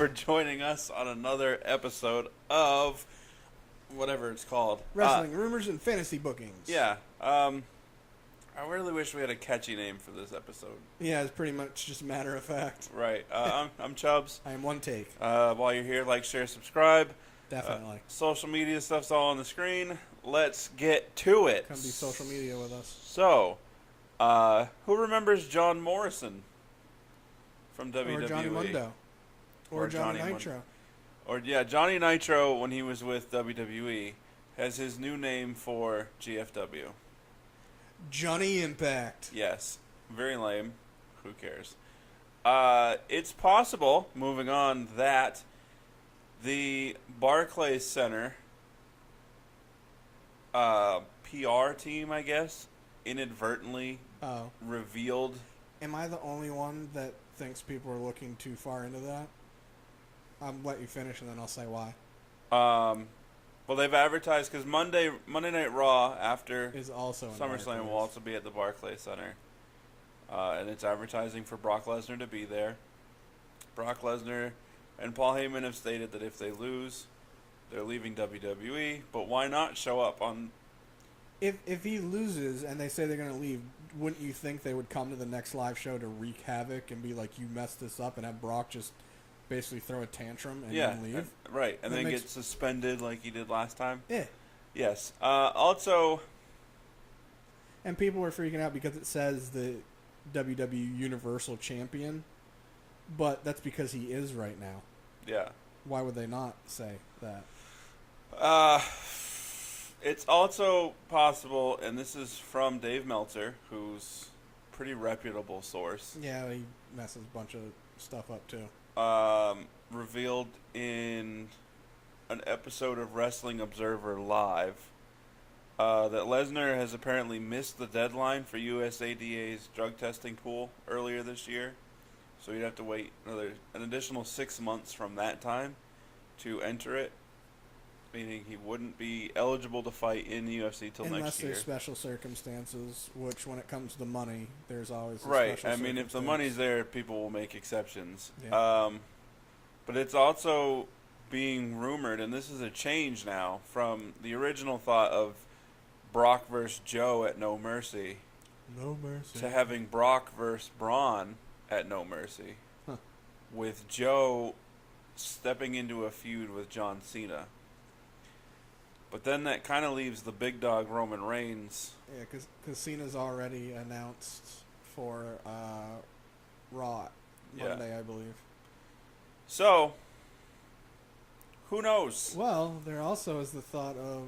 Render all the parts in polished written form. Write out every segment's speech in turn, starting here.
for joining us on another episode of whatever it's called. Wrestling Rumors and Fantasy Bookings. Yeah. I really wish we had a catchy name for this episode. Yeah, it's pretty much just a matter of fact. Right. I'm Chubbs. I am One Take. While you're here, like, share, subscribe. Definitely. Social media stuff's all on the screen. Let's get to it. Come be social media with us. So, who remembers John Morrison from WWE? Or Johnny Mundo. Or Johnny Nitro. Johnny Nitro, when he was with WWE, has his new name for GFW. Johnny Impact. Yes. Very lame. Who cares? It's possible, moving on, that the Barclays Center PR team, I guess, inadvertently revealed... Am I the only one that thinks people are looking too far into that? I'll let you finish and then I'll say why. Well, they've advertised because Monday Night Raw after is also SummerSlam will also be at the Barclays Center, and it's advertising for Brock Lesnar to be there. Brock Lesnar and Paul Heyman have stated that if they lose, they're leaving WWE. But why not show up on? If he loses and they say they're going to leave, wouldn't you think they would come to the next live show to wreak havoc and be like, "You messed this up," and have Brock just basically throw a tantrum and then leave? Right, and then get suspended like he did last time? Yeah. Yes. Also... And people were freaking out because it says the WWE Universal Champion, but that's because he is right now. Yeah. Why would they not say that? It's also possible, and this is from Dave Meltzer, who's a pretty reputable source. Yeah, he messes a bunch of stuff up too. Revealed in an episode of Wrestling Observer Live that Lesnar has apparently missed the deadline for USADA's drug testing pool earlier this year. So you'd have to wait an additional 6 months from that time to enter it, meaning he wouldn't be eligible to fight in the UFC till next year. Unless there's special circumstances, which when it comes to money, there's always a right. special I mean, if the money's there, people will make exceptions. Yeah. But it's also being rumored, and this is a change now from the original thought of Brock versus Joe at No Mercy. No Mercy. To having Brock versus Braun at No Mercy. Huh. With Joe stepping into a feud with John Cena. But then that kind of leaves the big dog Roman Reigns. Yeah, because Cena's already announced for Raw Monday, I believe. So, who knows? Well, there also is the thought of...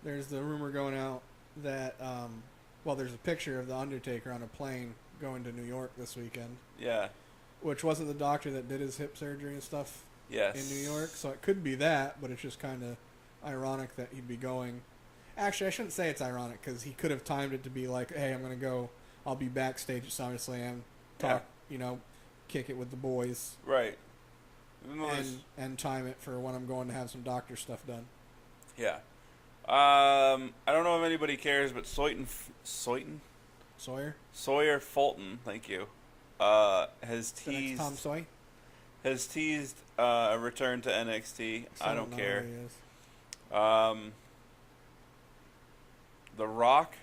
There's the rumor going out that... there's a picture of the Undertaker on a plane going to New York this weekend. Yeah. Which wasn't the doctor that did his hip surgery and stuff. Yes. In New York, so it could be that, but it's just kind of ironic that he'd be going. Actually, I shouldn't say it's ironic because he could have timed it to be like, "Hey, I'm gonna go. I'll be backstage at SummerSlam, talk, kick it with the boys, right?" And time it for when I'm going to have some doctor stuff done. Yeah. I don't know if anybody cares, but Sawyer Fulton, thank you, has teased Tom Sawyer. Has teased a return to NXT. I don't care. The Rock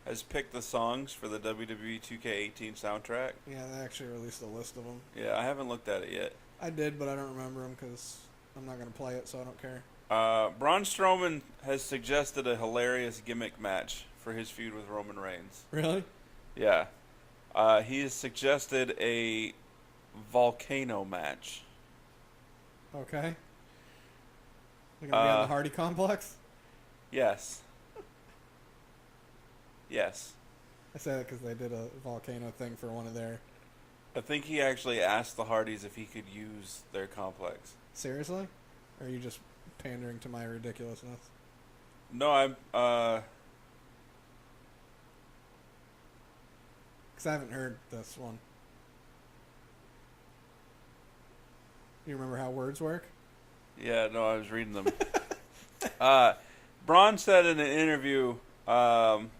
has picked the songs for the WWE 2K18 soundtrack. Yeah, they actually released a list of them. Yeah, I haven't looked at it yet. I did, but I don't remember them because I'm not going to play it, so I don't care. Braun Strowman has suggested a hilarious gimmick match for his feud with Roman Reigns. Really? Yeah. He has suggested a volcano match. Okay. They're going to be on the Hardy Complex? Yes. Yes. I say that because they did a volcano thing for one of their... I think he actually asked the Hardys if he could use their complex. Seriously? Or are you just pandering to my ridiculousness? No, I'm... Because I haven't heard this one. You remember how words work? Yeah, no, I was reading them. Braun said in an interview on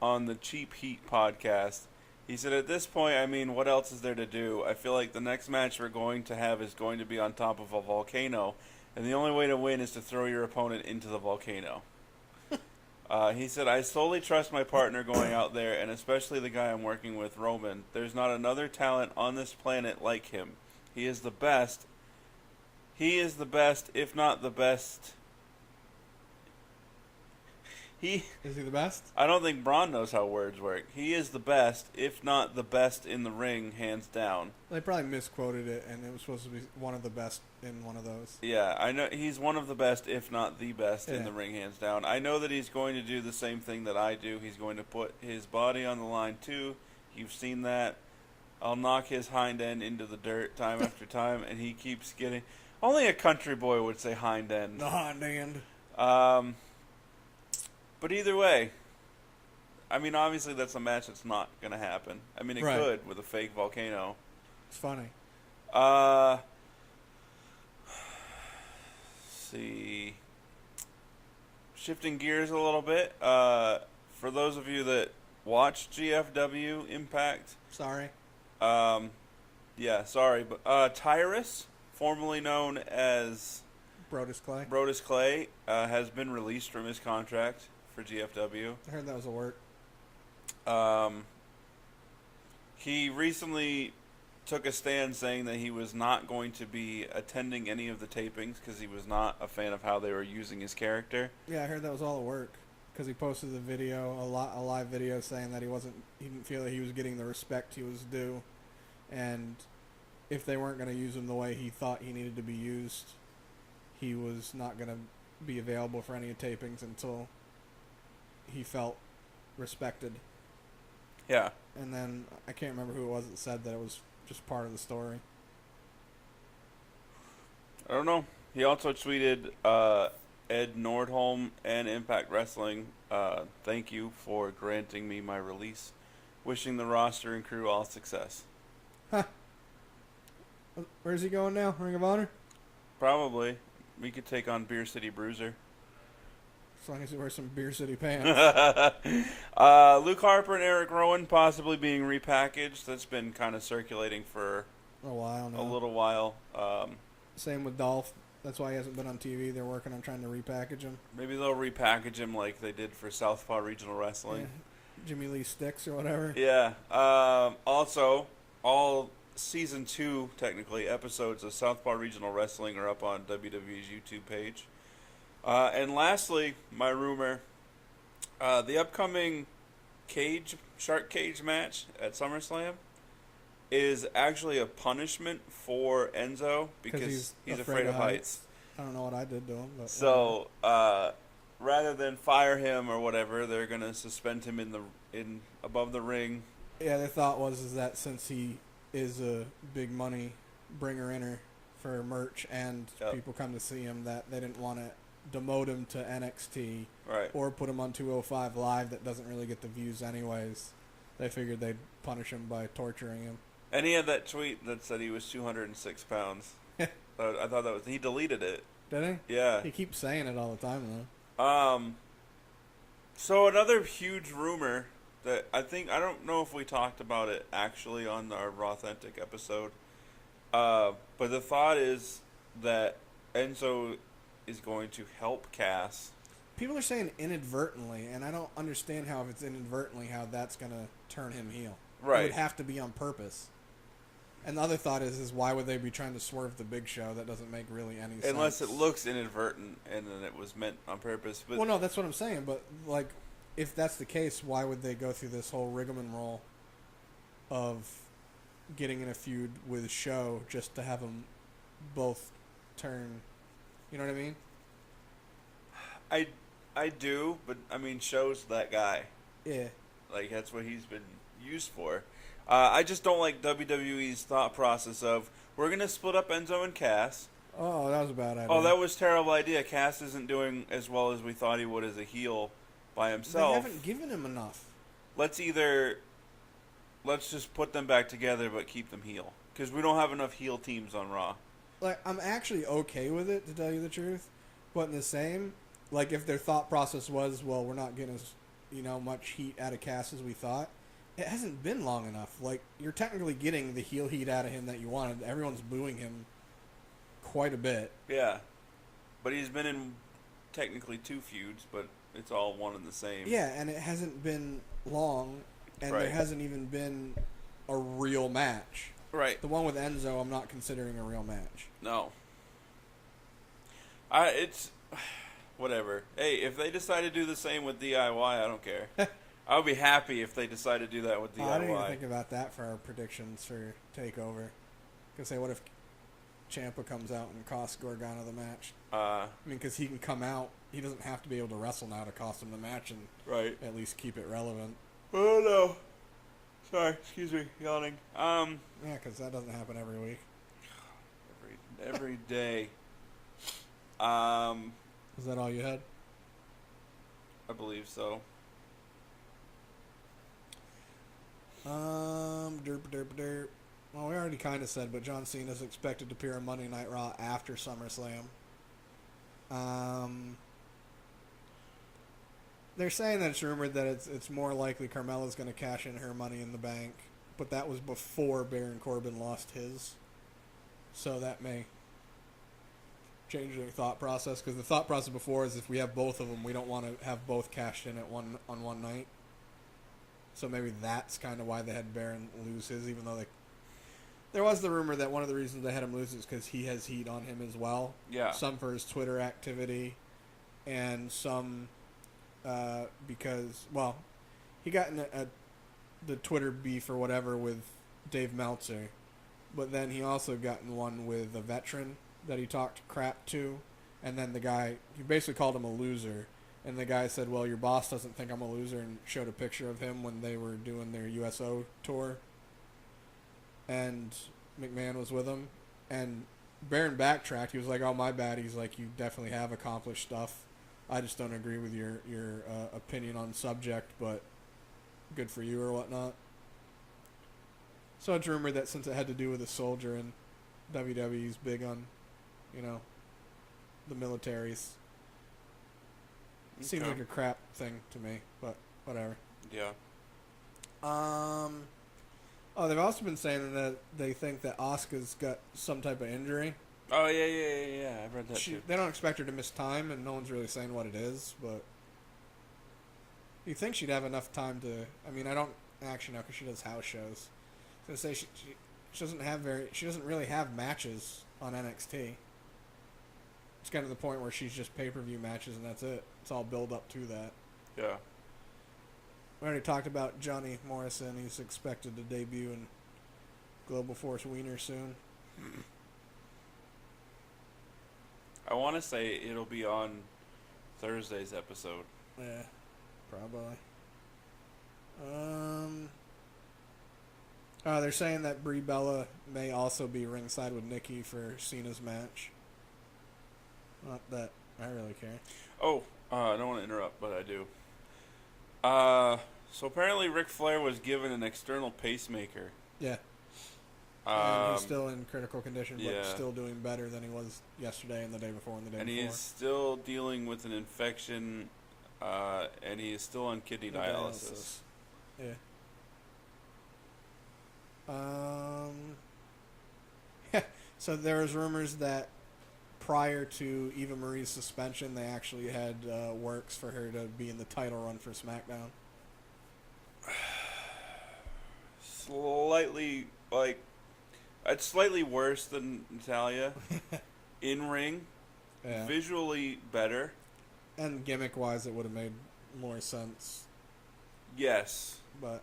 the Cheap Heat podcast He said, at this point, I mean, what else is there to do? I feel like the next match we're going to have is going to be on top of a volcano, and the only way to win is to throw your opponent into the volcano. He said, I solely trust my partner going out there, and especially the guy I'm working with, Roman. There's not another talent on this planet like him. He is the best. He is the best, if not the best. Is he the best? I don't think Braun knows how words work. He is the best, if not the best in the ring, hands down. They probably misquoted it, and it was supposed to be one of the best in one of those. Yeah, I know he's one of the best, if not the best, in the ring, hands down. I know that he's going to do the same thing that I do. He's going to put his body on the line, too. You've seen that. I'll knock his hind end into the dirt time after time, and he keeps getting... Only a country boy would say hind end. The hind end. But either way, I mean, obviously that's a match that's not going to happen. I mean, it could with a fake volcano. It's funny. Let's see. Shifting gears a little bit. For those of you that watch GFW Impact. Sorry. Yeah, sorry. But THIIS, formerly known as Brodus Clay, has been released from his contract for GFW. I heard that was a work. He recently took a stand saying that he was not going to be attending any of the tapings because he was not a fan of how they were using his character. Yeah, I heard that was all a work because he posted the video, a live video saying that he didn't feel that he was getting the respect he was due, and if they weren't going to use him the way he thought he needed to be used, he was not going to be available for any tapings until he felt respected. Yeah. And then I can't remember who it was that said that it was just part of the story. I don't know. He also tweeted, Ed Nordholm and Impact Wrestling, thank you for granting me my release. Wishing the roster and crew all success. Huh. Where's he going now? Ring of Honor? Probably. We could take on Beer City Bruiser. As long as he wears some Beer City pants. Luke Harper and Eric Rowan possibly being repackaged. That's been kind of circulating for a while now. A little while. Same with Dolph. That's why he hasn't been on TV. They're working on trying to repackage him. Maybe they'll repackage him like they did for Southpaw Regional Wrestling. Yeah. Jimmy Lee Sticks or whatever. Yeah. Also, all Season 2, technically, episodes of Southpaw Regional Wrestling are up on WWE's YouTube page. And lastly, my rumor, the upcoming shark cage match at SummerSlam is actually a punishment for Enzo because he's afraid of heights. I don't know what I did to him. But so rather than fire him or whatever, they're going to suspend him in above the ring. Yeah, their thought was that since he is a big money bringer-inner for merch and people come to see him, that they didn't want to demote him to NXT or put him on 205 Live that doesn't really get the views anyways. They figured they'd punish him by torturing him. And he had that tweet that said he was 206 pounds. I thought that was... He deleted it. Did he? Yeah. He keeps saying it all the time, though. So another huge rumor that I don't know if we talked about it actually on our Raw Authentic episode, but the thought is that Enzo is going to help Cass. People are saying inadvertently, and I don't understand how if it's inadvertently how that's going to turn him heel. Right. It would have to be on purpose. And the other thought is why would they be trying to swerve the Big Show? That doesn't make really any sense. Unless it looks inadvertent and then it was meant on purpose. But well, no, that's what I'm saying. But, like, if that's the case, why would they go through this whole rigmarole of getting in a feud with Show just to have them both turn... You know what I mean? I do, but, I mean, Show's that guy. Yeah. Like, that's what he's been used for. I just don't like WWE's thought process of, we're going to split up Enzo and Cass. Oh, that was a bad idea. Oh, that was a terrible idea. Cass isn't doing as well as we thought he would as a heel by himself. They haven't given him enough. Let's just put them back together but keep them heel. Because we don't have enough heel teams on Raw. Like, I'm actually okay with it, to tell you the truth. But in the same, like, if their thought process was, well, we're not getting as, much heat out of Cass as we thought, it hasn't been long enough. Like, you're technically getting the heel heat out of him that you wanted. Everyone's booing him quite a bit. Yeah. But he's been in technically 2 feuds, but it's all one and the same. Yeah, and it hasn't been long, and Right. there hasn't even been a real match. Right. The one with Enzo, I'm not considering a real match. No. It's whatever. Hey, if they decide to do the same with DIY, I don't care. I would be happy if they decide to do that with DIY. I didn't even think about that for our predictions for TakeOver. Because say, what if Ciampa comes out and costs Gargano the match? I mean, because he can come out. He doesn't have to be able to wrestle now to cost him the match and at least keep it relevant. Oh, no. Sorry, excuse me, yawning. Yeah, because that doesn't happen every week. Every day. Is that all you had? I believe so. Derp. Well, we already kind of said, but John Cena is expected to appear on Monday Night Raw after SummerSlam. They're saying that it's rumored that it's more likely Carmella's going to cash in her Money in the Bank, but that was before Baron Corbin lost his. So that may change their thought process, because the thought process before is if we have both of them, we don't want to have both cashed in on one night. So maybe that's kind of why they had Baron lose his, even though there was the rumor that one of the reasons they had him lose is because he has heat on him as well. Yeah. Some for his Twitter activity, and some because, well, he got in the Twitter beef or whatever with Dave Meltzer, but then he also got in one with a veteran that he talked crap to, and then he basically called him a loser. And the guy said, well, your boss doesn't think I'm a loser, and showed a picture of him when they were doing their USO tour. And McMahon was with him. And Baron backtracked. He was like, oh, my bad. He's like, you definitely have accomplished stuff. I just don't agree with your opinion on subject, but good for you or whatnot. So it's rumored that since it had to do with a soldier, and WWE's big on, the militaries. Seems like a crap thing to me, but whatever. Yeah. Oh, they've also been saying that they think that Asuka's got some type of injury. Oh, yeah. I read that too. They don't expect her to miss time, and no one's really saying what it is, but you think she'd have enough time to... I mean, I don't actually know, because she does house shows. I was going to say, she doesn't really have matches on NXT. It's kind of the point where she's just pay-per-view matches, and that's it. It's all build up to that. Yeah. We already talked about Johnny Morrison. He's expected to debut in Global Force Wiener soon. I want to say it'll be on Thursday's episode. Yeah, probably. They're saying that Brie Bella may also be ringside with Nikki for Cena's match. Not that I really care. Oh, I don't want to interrupt, but I do. So apparently Ric Flair was given an external pacemaker. Yeah. And he's still in critical condition, but still doing better than he was yesterday and the day before and the day before. And he is still dealing with an infection, and he is still on kidney dialysis. Yeah. So there was rumors that prior to Eva Marie's suspension, they actually had works for her to be in the title run for SmackDown. It's slightly worse than Natalya. In ring, visually better, and gimmick-wise, it would have made more sense. Yes, but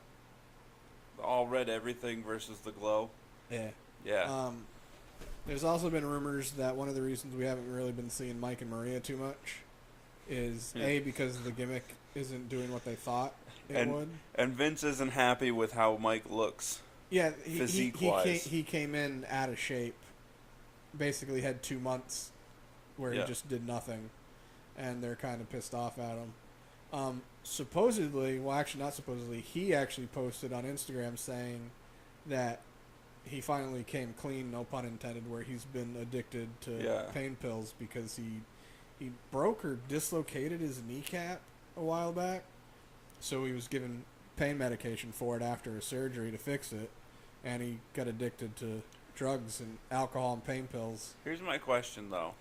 all red everything versus the glow. Yeah. There's also been rumors that one of the reasons we haven't really been seeing Mike and Maria too much is because the gimmick isn't doing what they thought it would. And Vince isn't happy with how Mike looks. Yeah, physique-wise. he came in out of shape. Basically had 2 months where he just did nothing, and they're kind of pissed off at him. Supposedly, well, actually not supposedly, he actually posted on Instagram saying that he finally came clean, no pun intended, where he's been addicted to pain pills because he broke or dislocated his kneecap a while back. So he was given pain medication for it after a surgery to fix it, and he got addicted to drugs and alcohol and pain pills. Here's my question, though.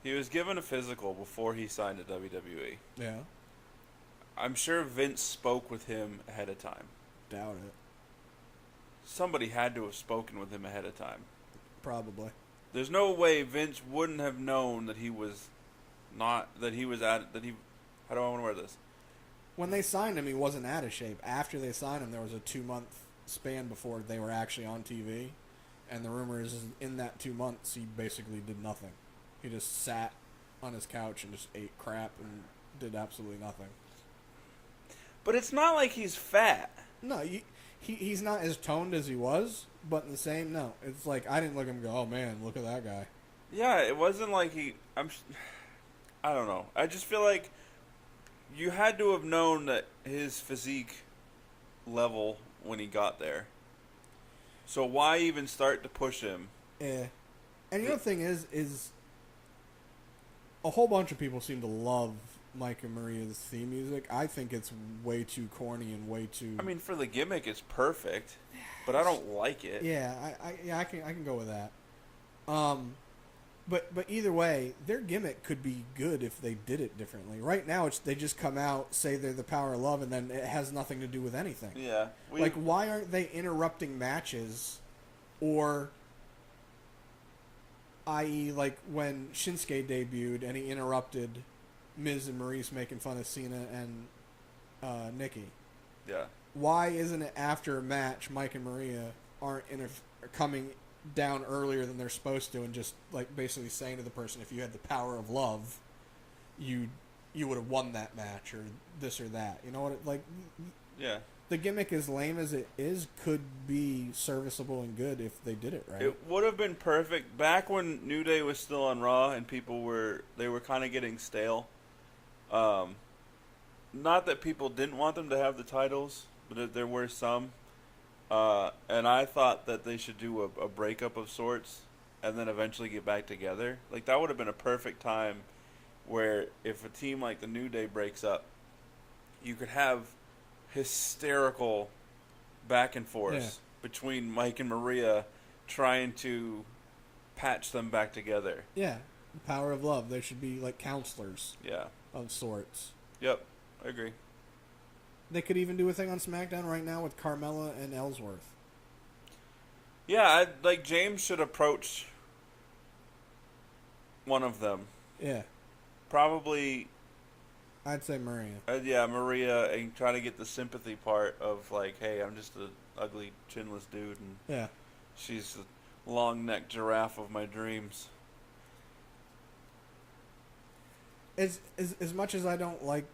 He was given a physical before he signed to WWE. Yeah. I'm sure Vince spoke with him ahead of time. Doubt it. Somebody had to have spoken with him ahead of time. Probably. There's no way Vince wouldn't have known that he was how do I want to wear this? When they signed him, he wasn't out of shape. After they signed him, there was a 2-month span before they were actually on TV. And the rumor is in that 2 months, he basically did nothing. He just sat on his couch and just ate crap and did absolutely nothing. But it's not like he's fat. No, he's not as toned as he was, but in the same, no. It's like, I didn't look at him and go, oh man, look at that guy. Yeah, it wasn't like I don't know. I just feel like you had to have known that his physique level when he got there. So why even start to push him? Yeah. And the other thing is a whole bunch of people seem to love Mike and Maria's theme music. I think it's way too corny and way too... I mean, for the gimmick, it's perfect, but I don't like it. Yeah, I can go with that. But either way, their gimmick could be good if they did it differently. Right now, they just come out, say they're the power of love, and then it has nothing to do with anything. Yeah. Like, why aren't they interrupting matches? Or, i.e., like when Shinsuke debuted and he interrupted Miz and Maurice making fun of Cena and Nikki. Yeah. Why isn't it after a match, Mike and Maria aren't coming down earlier than they're supposed to and just like basically saying to the person, if you had the power of love, you would have won that match or this or that. You know what? Yeah. The gimmick, as lame as it is, could be serviceable and good if they did it right. It would have been perfect back when New Day was still on Raw and people were kind of getting stale. Not that people didn't want them to have the titles, but there were some. And I thought that they should do a breakup of sorts and then eventually get back together. Like, that would have been a perfect time where if a team like the New Day breaks up, you could have hysterical back and forth between Mike and Maria trying to patch them back together. Yeah. The power of love. They should be like counselors. Yeah. Of sorts. Yep. I agree. They could even do a thing on SmackDown right now with Carmella and Ellsworth. Yeah, like James should approach one of them. Yeah. Probably. I'd say Maria. Yeah, Maria, and try to get the sympathy part of like, hey, I'm just an ugly, chinless dude, and yeah, she's the long-necked giraffe of my dreams. As much as I don't like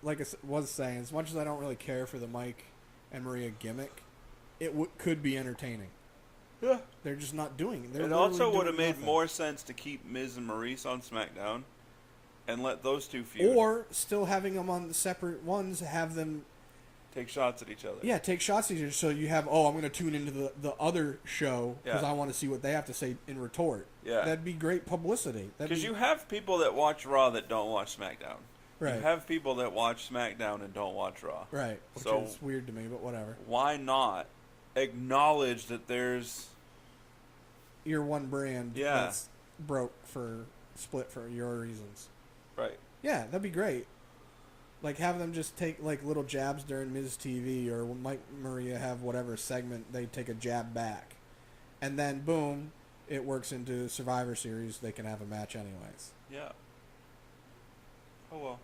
like I was saying, as much as I don't really care for the Mike and Maria gimmick, it could be entertaining. Yeah. They're just not doing it. It also would have made more sense to keep Miz and Maurice on SmackDown and let those two feud. Or still having them on the separate ones, have them take shots at each other. Yeah, take shots at each other. So you have, I'm going to tune into the other show because I want to see what they have to say in retort. Yeah. That'd be great publicity. Because you have people that watch Raw that don't watch SmackDown. Right. You have people that watch SmackDown and don't watch Raw. Right. Which is weird to me, but whatever. Why not acknowledge that there's... Your one brand that's split for your reasons. Right. Yeah, that'd be great. Like, have them just take, like, little jabs during Miz TV, or when Mike and Maria have whatever segment, they take a jab back. And then, boom, it works into Survivor Series. They can have a match anyways. Yeah. Oh, well.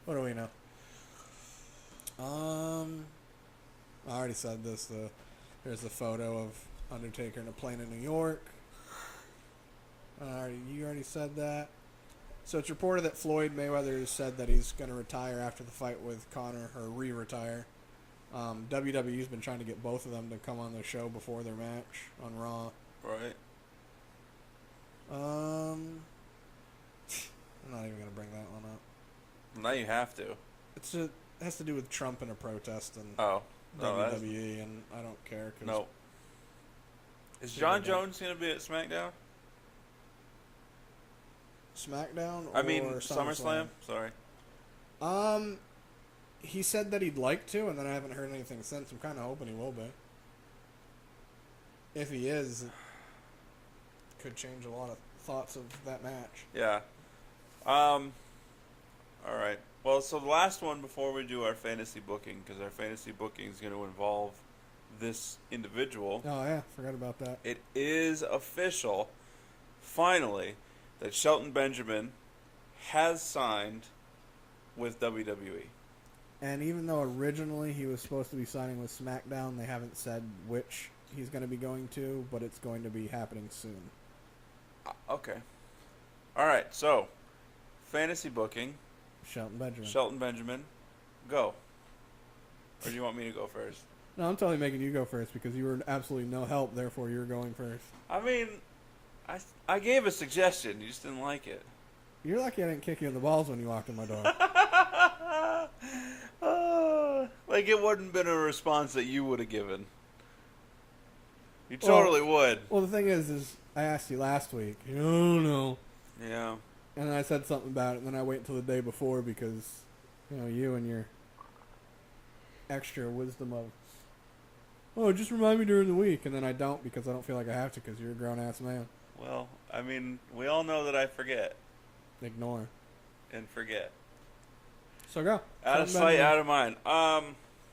What do we know? I already said this. There's a photo of Undertaker in a plane in New York. You already said that. So it's reported that Floyd Mayweather has said that he's going to retire after the fight with Conor, or re-retire. WWE's been trying to get both of them to come on the show before their match on Raw. Right. I'm not even going to bring that one up. Now you have to. It has to do with Trump and a protest and WWE, and I don't care. No. Is John Jones going to be at SmackDown? SmackDown? SummerSlam? Sorry. he said that he'd like to, and then I haven't heard anything since. I'm kind of hoping he will be. If he is, it could change a lot of thoughts of that match. Yeah. All right. Well, so the last one before we do our fantasy booking, because our fantasy booking is going to involve this individual. Oh, yeah. Forgot about that. It is official, finally, that Shelton Benjamin has signed with WWE. And even though originally he was supposed to be signing with Smackdown, they haven't said which he's going to be going to, but it's going to be happening soon. Okay. All right, so fantasy booking. Shelton Benjamin. Shelton Benjamin, go. Or do you want me to go first? No, I'm totally making you go first because you were absolutely no help, therefore you're going first. I mean, I gave a suggestion. You just didn't like it. You're lucky I didn't kick you in the balls when you walked in my door. Like it wouldn't been a response that you would have given. You totally would. Well, the thing is I asked you last week. No. Yeah. And then I said something about it, and then I wait until the day before because, you and your extra wisdom of, just remind me during the week, and then I don't because I don't feel like I have to because you're a grown-ass man. Well, I mean, we all know that I forget. Ignore. And forget. So go. Out of sight, out of mind.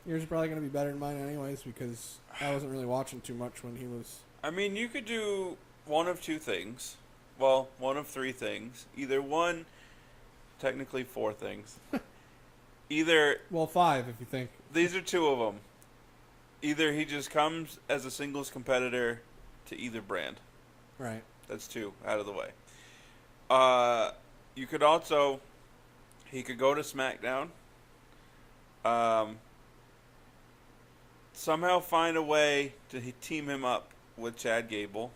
Yours is probably going to be better than mine anyways because I wasn't really watching too much when he was... I mean, you could do one of two things. Well, one of three things. Either one, technically four things. Either... Well, five if you think. These are two of them. Either he just comes as a singles competitor to either brand. Right. That's two out of the way. You could also... He could go to SmackDown. Somehow find a way to team him up with Chad Gable.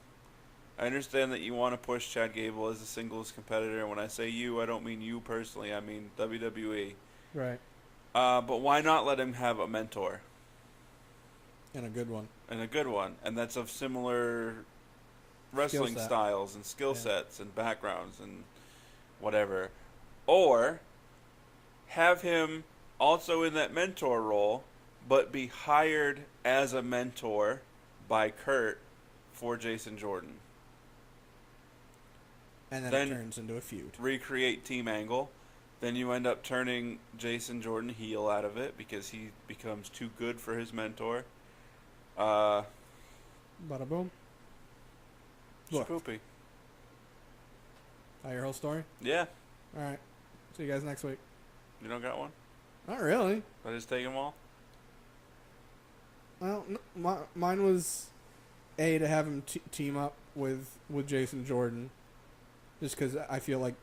I understand that you want to push Chad Gable as a singles competitor. And when I say you, I don't mean you personally. I mean WWE. Right. But why not let him have a mentor? And a good one. And that's of similar wrestling styles and skill sets and backgrounds and whatever. Or have him also in that mentor role, but be hired as a mentor by Kurt for Jason Jordan. And then it turns into a feud. Recreate Team Angle. Then you end up turning Jason Jordan heel out of it because he becomes too good for his mentor. Bada boom. Spoopy. Your whole story? Yeah. All right. See you guys next week. You don't got one? Not really. I just take them all? Well, mine was to have him team up with Jason Jordan, just because I feel like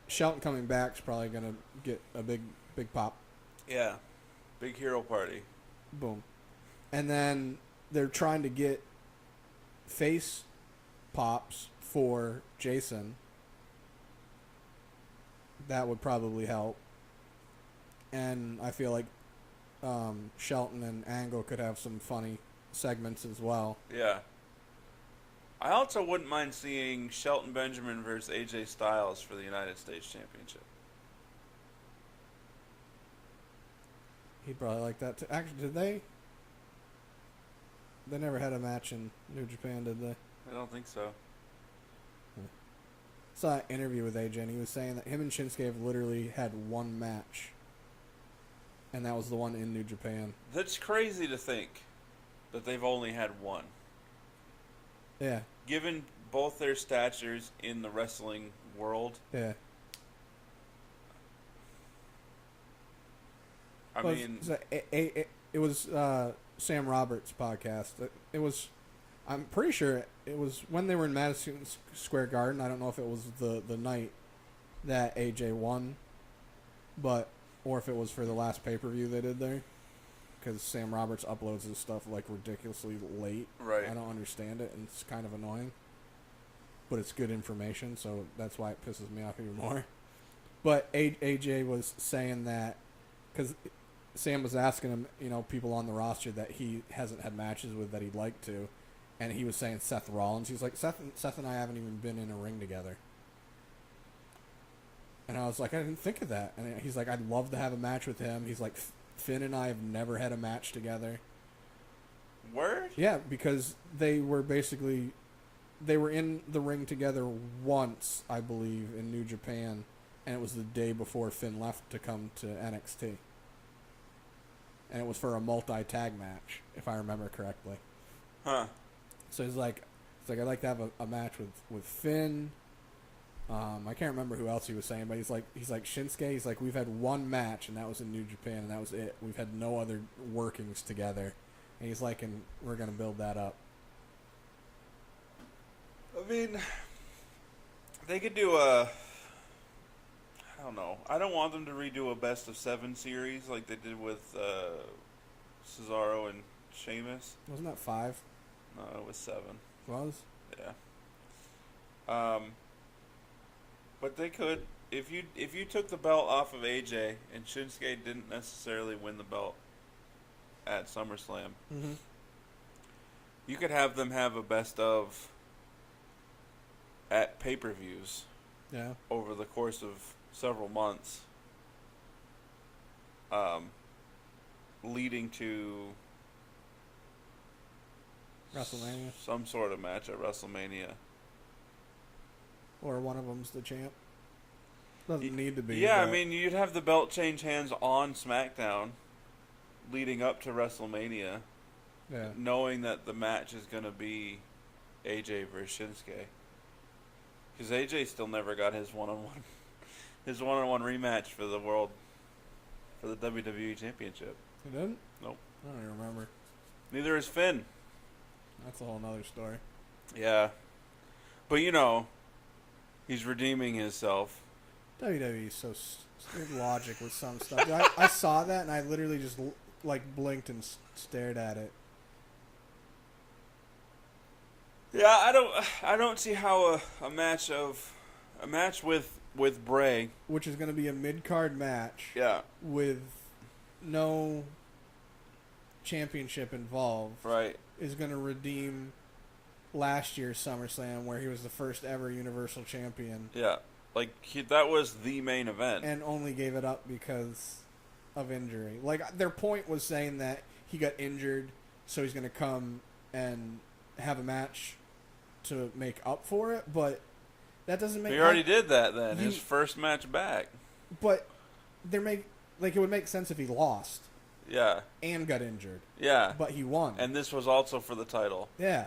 Shelton coming back is probably gonna get a big pop. Yeah, big hero party. Boom, and then they're trying to get face pops for Jason. That would probably help, and I feel like Shelton and Angle could have some funny segments as well. Yeah. I also wouldn't mind seeing Shelton Benjamin versus AJ Styles for the United States Championship. He'd probably like that too. Actually, did they? They never had a match in New Japan, did they? I don't think so. Saw an interview with AJ, and he was saying that him and Shinsuke have literally had one match. And that was the one in New Japan. That's crazy to think that they've only had one. Yeah. Given both their statures in the wrestling world. Yeah. I mean... It was Sam Roberts' podcast. It was... I'm pretty sure it was when they were in Madison Square Garden. I don't know if it was the night that AJ won. Or if it was for the last pay-per-view they did there. Because Sam Roberts uploads his stuff like ridiculously late. Right. I don't understand it, and it's kind of annoying. But it's good information, so that's why it pisses me off even more. But AJ was saying that... Because Sam was asking him, people on the roster that he hasn't had matches with that he'd like to. And he was saying Seth Rollins. He's like, Seth and I haven't even been in a ring together. And I was like, I didn't think of that. And he's like, I'd love to have a match with him. He's like, Finn and I have never had a match together. Word? Yeah, because they were in the ring together once, I believe, in New Japan, and it was the day before Finn left to come to NXT. And it was for a multi-tag match, if I remember correctly. Huh. So he's like I'd like to have a match with Finn. I can't remember who else he was saying, but he's like Shinsuke. He's like, we've had one match, and that was in New Japan, and that was it. We've had no other workings together. And he's like, and we're gonna build that up. I mean, they could do I don't know. I don't want them to redo a best of 7 series like they did with Cesaro and Sheamus. Wasn't that 5? No, it was 7. Was? Yeah. But they could, if you took the belt off of AJ and Shinsuke didn't necessarily win the belt at SummerSlam, you could have them have a best of at pay-per-views. Yeah. Over the course of several months, leading to WrestleMania. Some sort of match at WrestleMania. Or one of them's the champ. Doesn't need to be. Yeah, I mean, you'd have the belt change hands on SmackDown leading up to WrestleMania, knowing that the match is going to be AJ versus Shinsuke. Because AJ still never got his one-on-one rematch for the WWE Championship. He didn't? Nope. I don't even remember. Neither is Finn. That's a whole nother story. Yeah. But, he's redeeming himself. WWE is so stupid logic with some stuff. I saw that and I literally just blinked and stared at it. Yeah, I don't see how a match with Bray, which is going to be a mid-card match. Yeah. With no championship involved. Right. Is going to redeem last year's SummerSlam where he was the first ever Universal Champion. Yeah. That was the main event. And only gave it up because of injury. Their point was saying that he got injured, so he's going to come and have a match to make up for it, but that doesn't make... He already did that then, his first match back. But it would make sense if he lost. Yeah. And got injured. Yeah. But he won. And this was also for the title. Yeah.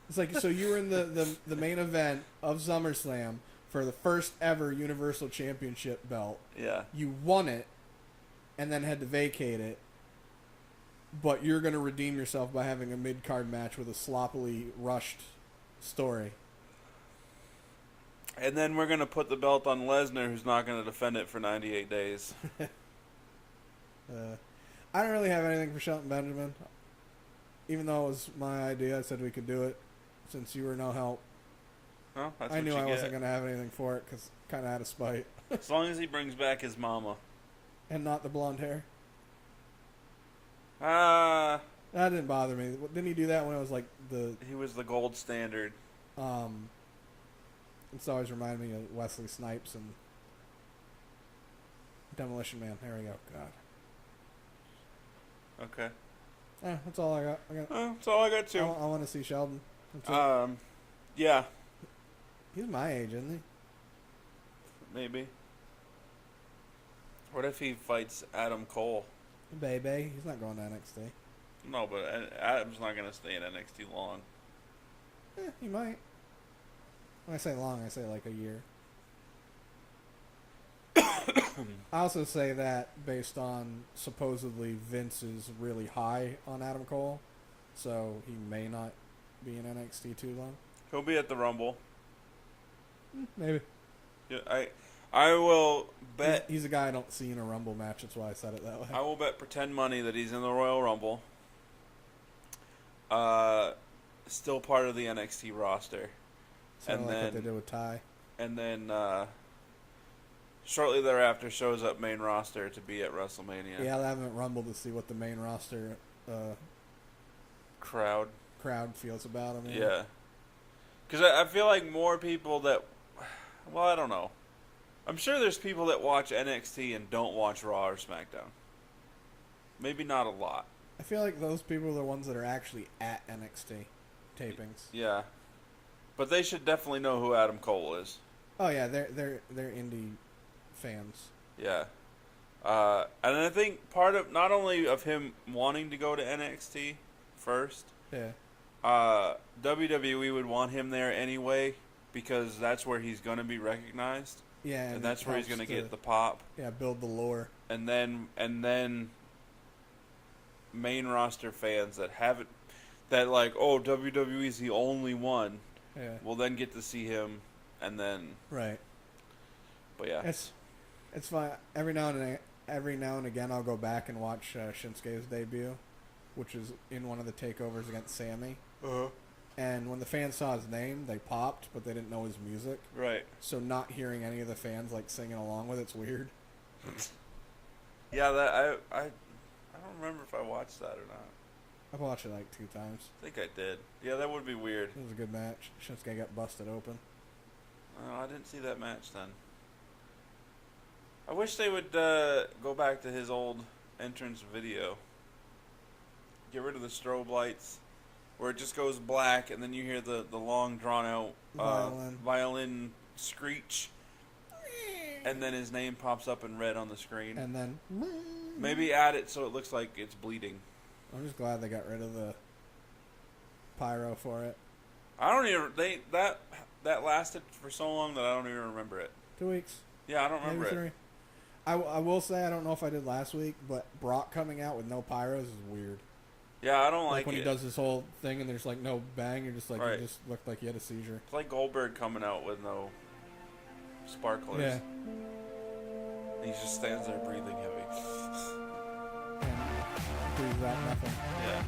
It's so you were in the main event of SummerSlam for the first ever Universal Championship belt. Yeah. You won it and then had to vacate it. But you're going to redeem yourself by having a mid-card match with a sloppily rushed story. And then we're going to put the belt on Lesnar, who's not going to defend it for 98 days. I don't really have anything for Shelton Benjamin. Even though it was my idea, I said we could do it. Since you were no help. Well, that's I knew I wasn't get. going to have anything for it because kind of out of spite. As long as he brings back his mama. And not the blonde hair. That didn't bother me. Didn't he do that when it was He was the gold standard. It's always reminded me of Wesley Snipes and Demolition Man. There we go. God. Okay. That's all I got. That's all I got too. I want to see Sheldon. Yeah. He's my age, isn't he? Maybe. What if he fights Adam Cole? Baby, he's not going to NXT. No, but Adam's not going to stay in NXT long. He might. When I say long, I say a year. I also say that based on supposedly Vince is really high on Adam Cole, so he may not be in NXT too long. He'll be at the Rumble. Maybe. Yeah, I will bet... He's a guy I don't see in a Rumble match, that's why I said it that way. I will bet pretend money that he's in the Royal Rumble. Still part of the NXT roster. Something like what they did with Ty. And then shortly thereafter shows up main roster to be at WrestleMania. Yeah, I'll have him at Rumble to see what the main roster crowd feels about him. Yeah. Because I feel like more people that... Well, I don't know. I'm sure there's people that watch NXT and don't watch Raw or SmackDown. Maybe not a lot. I feel like those people are the ones that are actually at NXT tapings. Yeah. But they should definitely know who Adam Cole is. Oh yeah, they're indie fans. Yeah. And I think part of, not only of him wanting to go to NXT first, Yeah. WWE would want him there anyway because that's where he's going to be recognized. Yeah, and that's where he's going to get the pop. Yeah, build the lore. And then main roster fans that haven't, that like, oh, WWE's the only one, will then get to see him, and then right. But yeah, it's fine. Every now and again, I'll go back and watch Shinsuke's debut, which is in one of the takeovers against Sammy. And when the fans saw his name, they popped, but they didn't know his music. Right. So not hearing any of the fans like singing along with it's weird. Yeah, that I don't remember if I watched that or not. I've watched it like 2 times. I think I did. Yeah, that would be weird. It was a good match. Shinsuke got busted open. Oh, I didn't see that match then. I wish they would go back to his old entrance video. Get rid of the strobe lights, where it just goes black, and then you hear the long, drawn-out violin screech, and then his name pops up in red on the screen. And then maybe add it so it looks like it's bleeding. I'm just glad they got rid of the pyro for it. I don't even that lasted for so long that I don't even remember it. 2 weeks. Yeah, I don't remember maybe 3. it. I will say, I don't know if I did last week, but Brock coming out with no pyros is weird. Yeah, I don't like when it. he does this whole thing and there's like no bang, you're just like, right. He just looked like he had a seizure. It's like Goldberg coming out with no sparklers. Yeah. He just stands there breathing heavy. And breathes out nothing. Yeah.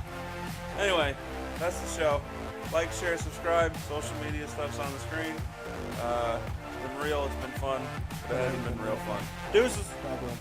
Anyway, that's the show. Like, share, subscribe. Social media stuff's on the screen. It's been real. It's been fun. But it hasn't been real fun. Deuces. Problem.